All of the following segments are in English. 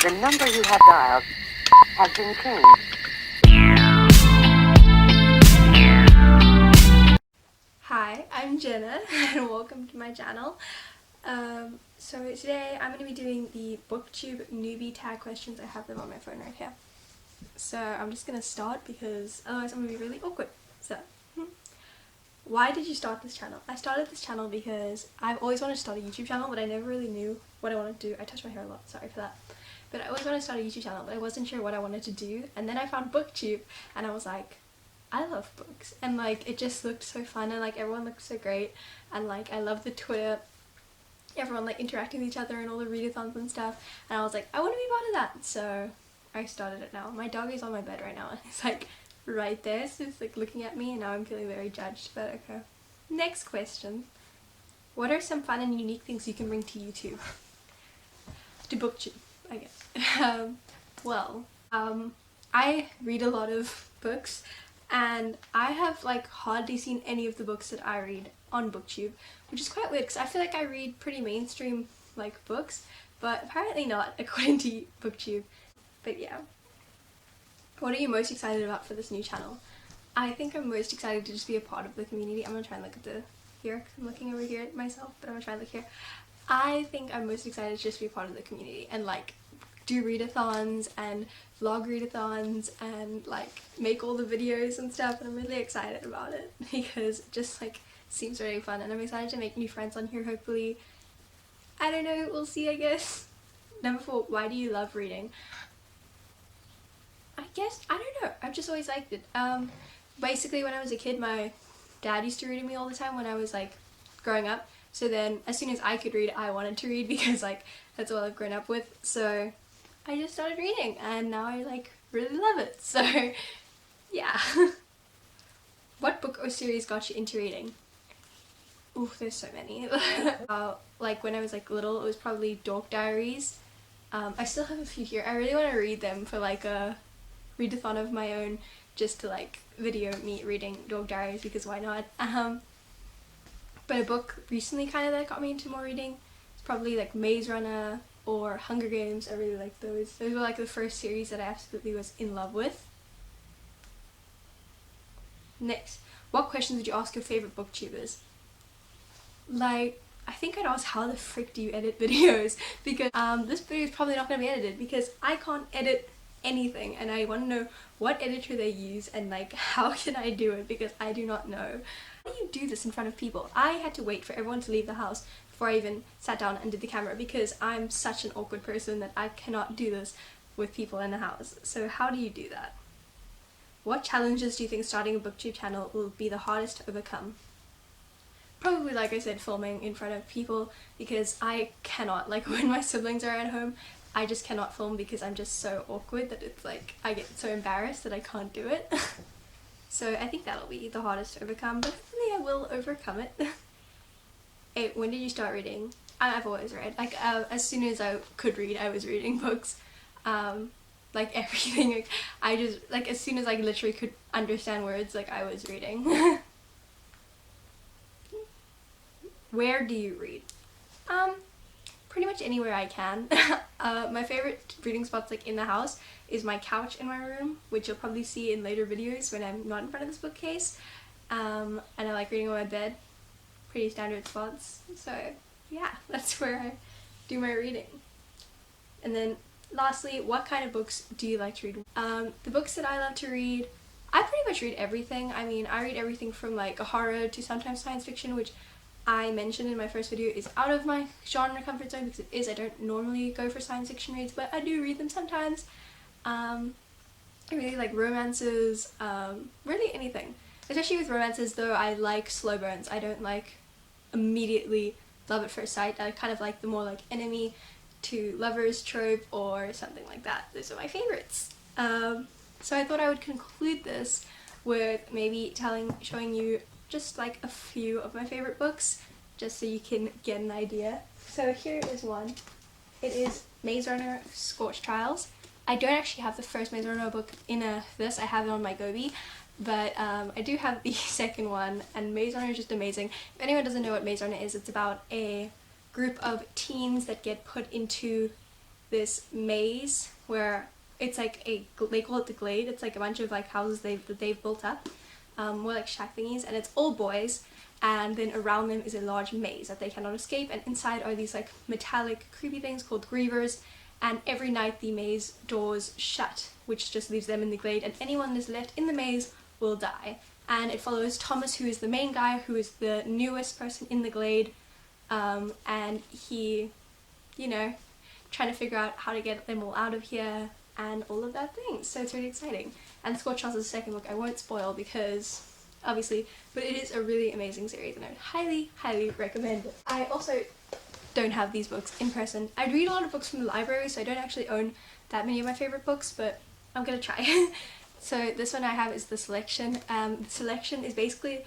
The number you have dialed has been changed. Hi, I'm Jenna and welcome to my channel. So today I'm going to be doing the Booktube Newbie Tag questions. I have them on my phone right here. So I'm just going to start because otherwise I'm going to be really awkward. So, why did you start this channel? I started this channel because I've always wanted to start a YouTube channel, but I never really knew what I wanted to do. I touched my hair a lot, sorry for that. But I always wanted to start a YouTube channel, but I wasn't sure what I wanted to do. And then I found Booktube and I was like, I love books, and like it just looked so fun, and like everyone looked so great, and like I love the Twitter, everyone like interacting with each other and all the readathons and stuff, and I was like, I want to be part of that, so I started it now. My dog is on my bed right now and it's like right there, so it's like looking at me, and now I'm feeling very judged, but okay. Next question. What are some fun and unique things you can bring to YouTube? To Booktube, I guess. I read a lot of books, and I have like hardly seen any of the books that I read on Booktube, which is quite weird because I feel like I read pretty mainstream like books, but apparently not according to Booktube. But yeah. What are you most excited about for this new channel? I think I'm most excited to just be a part of the community. I'm gonna try and look at the here because I'm looking over here at myself, but I'm gonna try and look here. I think I'm most excited to just be a part of the community and like do readathons and vlog readathons and like make all the videos and stuff, and I'm really excited about it because it just like seems really fun, and I'm excited to make new friends on here hopefully. I don't know, we'll see I guess. Number 4, why do you love reading? I guess, I don't know, I've just always liked it. Basically when I was a kid my dad used to read to me all the time when I was like growing up, so then as soon as I could read I wanted to read because like that's all I've grown up with, so I just started reading and now I like really love it, so yeah. What book or series got you into reading? Ooh, there's so many. Like when I was like little it was probably Dork Diaries. I still have a few here. I really want to read them for like a readathon of my own, just to like video me reading Dork Diaries because why not. But a book recently kind of that got me into more reading is probably like Maze Runner or Hunger Games. I really like those. Those were like the first series that I absolutely was in love with. Next, what questions would you ask your favorite booktubers? Like, I think I'd ask, how the frick do you edit videos? Because this video is probably not going to be edited because I can't edit anything, and I want to know what editor they use and like how can I do it because I do not know. How do you do this in front of people? I had to wait for everyone to leave the house before I even sat down and did the camera because I'm such an awkward person that I cannot do this with people in the house. So how do you do that? What challenges do you think starting a booktube channel will be the hardest to overcome? Probably, like I said, filming in front of people because I cannot, like when my siblings are at home, I just cannot film because I'm just so awkward that it's like I get so embarrassed that I can't do it. So I think that'll be the hardest to overcome, but hopefully I will overcome it. Hey, when did you start reading? I've always read. Like as soon as I could read, I was reading books. Like everything. Like, I just like as soon as I literally could understand words, like I was reading. Where do you read? Pretty much anywhere I can. My favorite reading spots like in the house is my couch in my room, which you'll probably see in later videos when I'm not in front of this bookcase. And I like reading on my bed. Pretty standard spots. So yeah, that's where I do my reading. And then lastly, what kind of books do you like to read? The books that I love to read, I pretty much read everything. I mean, I read everything from like a horror to sometimes science fiction, which I mentioned in my first video is out of my genre comfort zone because it is. I don't normally go for science fiction reads, but I do read them sometimes. I really like romances, really anything. Especially with romances though, I like slow burns. I don't like immediately love at first sight. I kind of like the more like enemy to lovers trope or something like that. Those are my favorites. So I thought I would conclude this with maybe showing you just like a few of my favorite books, just so you can get an idea. So here is one. It is Maze Runner Scorched Trials. I don't actually have the first Maze Runner book in this, I have it on my Gobi, but I do have the second one, and Maze Runner is just amazing. If anyone doesn't know what Maze Runner is, it's about a group of teens that get put into this maze where it's like they call it the Glade. It's like a bunch of like houses that they've built up, more like shack thingies, and it's all boys. And then around them is a large maze that they cannot escape, and inside are these like metallic creepy things called grievers, and every night the maze doors shut, which just leaves them in the Glade, and anyone that is left in the maze will die. And it follows Thomas, who is the main guy, who is the newest person in the Glade, and he, you know, trying to figure out how to get them all out of here and all of that thing. So it's really exciting. And Scorched House is the second book. I won't spoil because obviously, but it is a really amazing series and I would highly, highly recommend it. I also don't have these books in person. I read a lot of books from the library, so I don't actually own that many of my favorite books, but I'm gonna try. So this one I have is The Selection. The Selection is basically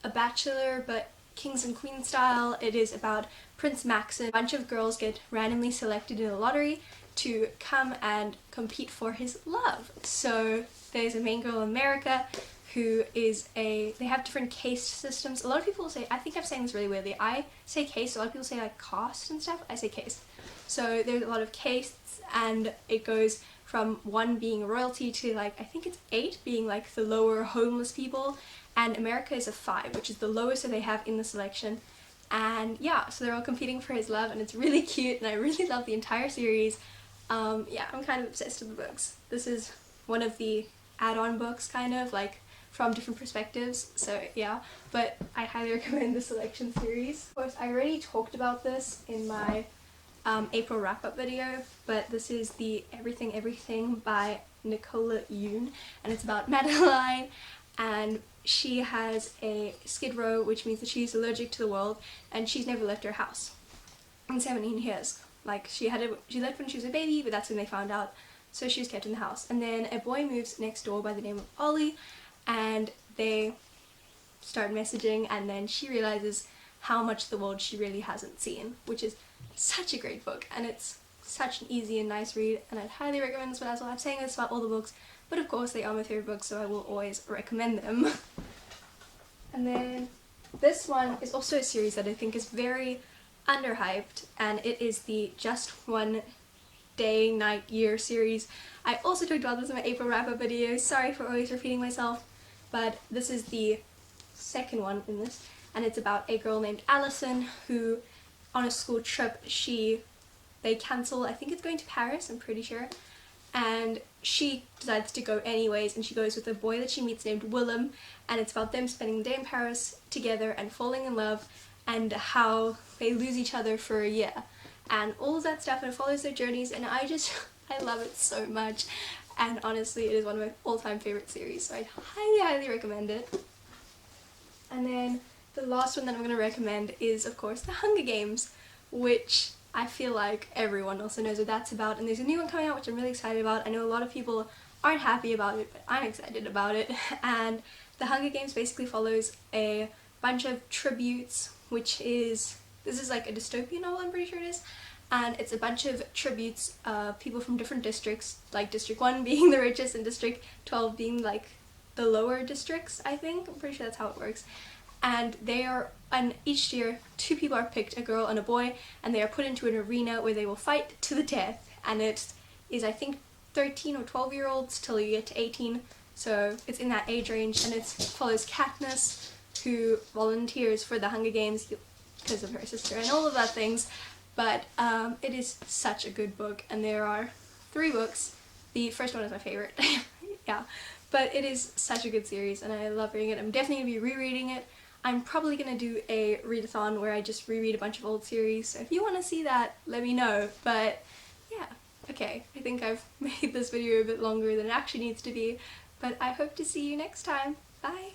a Bachelor but Kings and Queens style. It is about Prince Maxim. A bunch of girls get randomly selected in a lottery to come and compete for his love. So there's a main girl, America, who is they have different caste systems. A lot of people say, I think I'm saying this really weirdly, I say caste, a lot of people say like caste and stuff, I say caste. So there's a lot of castes, and it goes from 1 being royalty to like, I think it's 8 being like the lower homeless people, and America is a 5, which is the lowest that they have in the Selection. And yeah, so they're all competing for his love, and it's really cute, and I really love the entire series. Yeah, I'm kind of obsessed with the books. This is one of the add-on books, kind of like from different perspectives, so yeah, but I highly recommend the Selection series. Of course, I already talked about this in my April wrap-up video, but this is the Everything Everything by Nicola Yoon, and it's about Madeline, and she has a skid row, which means that she's allergic to the world, and she's never left her house in 17 years. Like, she left when she was a baby, but that's when they found out, so she was kept in the house. And then a boy moves next door by the name of Ollie, and they start messaging, and then she realizes how much the world she really hasn't seen, which is such a great book, and it's such an easy and nice read, and I'd highly recommend this one as well. I'm saying this about all the books, but of course they are my favorite books, so I will always recommend them. And then this one is also a series that I think is very underhyped, and it is the Just One Day, Night, Year series. I also talked about this in my April wrap-up video, sorry for always repeating myself, but this is the second one in this, and it's about a girl named Allison who, on a school trip, they cancel, I think it's going to Paris, I'm pretty sure, and she decides to go anyways, and she goes with a boy that she meets named Willem, and it's about them spending the day in Paris together and falling in love, and how they lose each other for a year, and all of that stuff, and it follows their journeys, and I love it so much, and honestly it is one of my all-time favorite series, so I highly, highly recommend it. And then the last one that I'm going to recommend is, of course, The Hunger Games, which I feel like everyone also knows what that's about, and there's a new one coming out which I'm really excited about. I know a lot of people aren't happy about it, but I'm excited about it. And The Hunger Games basically follows a bunch of tributes, this is like a dystopian novel, I'm pretty sure it is, and it's a bunch of tributes of people from different districts, like District 1 being the richest and District 12 being like the lower districts, I think. I'm pretty sure that's how it works. And each year 2 people are picked, a girl and a boy, and they are put into an arena where they will fight to the death, and it is, I think, 13 or 12-year-olds till you get to 18, so it's in that age range, and it follows Katniss, who volunteers for the Hunger Games because of her sister and all of that things, but it is such a good book, and there are 3 books. The first one is my favorite, yeah, but it is such a good series, and I love reading it. I'm definitely going to be rereading it. I'm probably going to do a readathon where I just reread a bunch of old series, so if you want to see that, let me know. But yeah, okay, I think I've made this video a bit longer than it actually needs to be, but I hope to see you next time. Bye!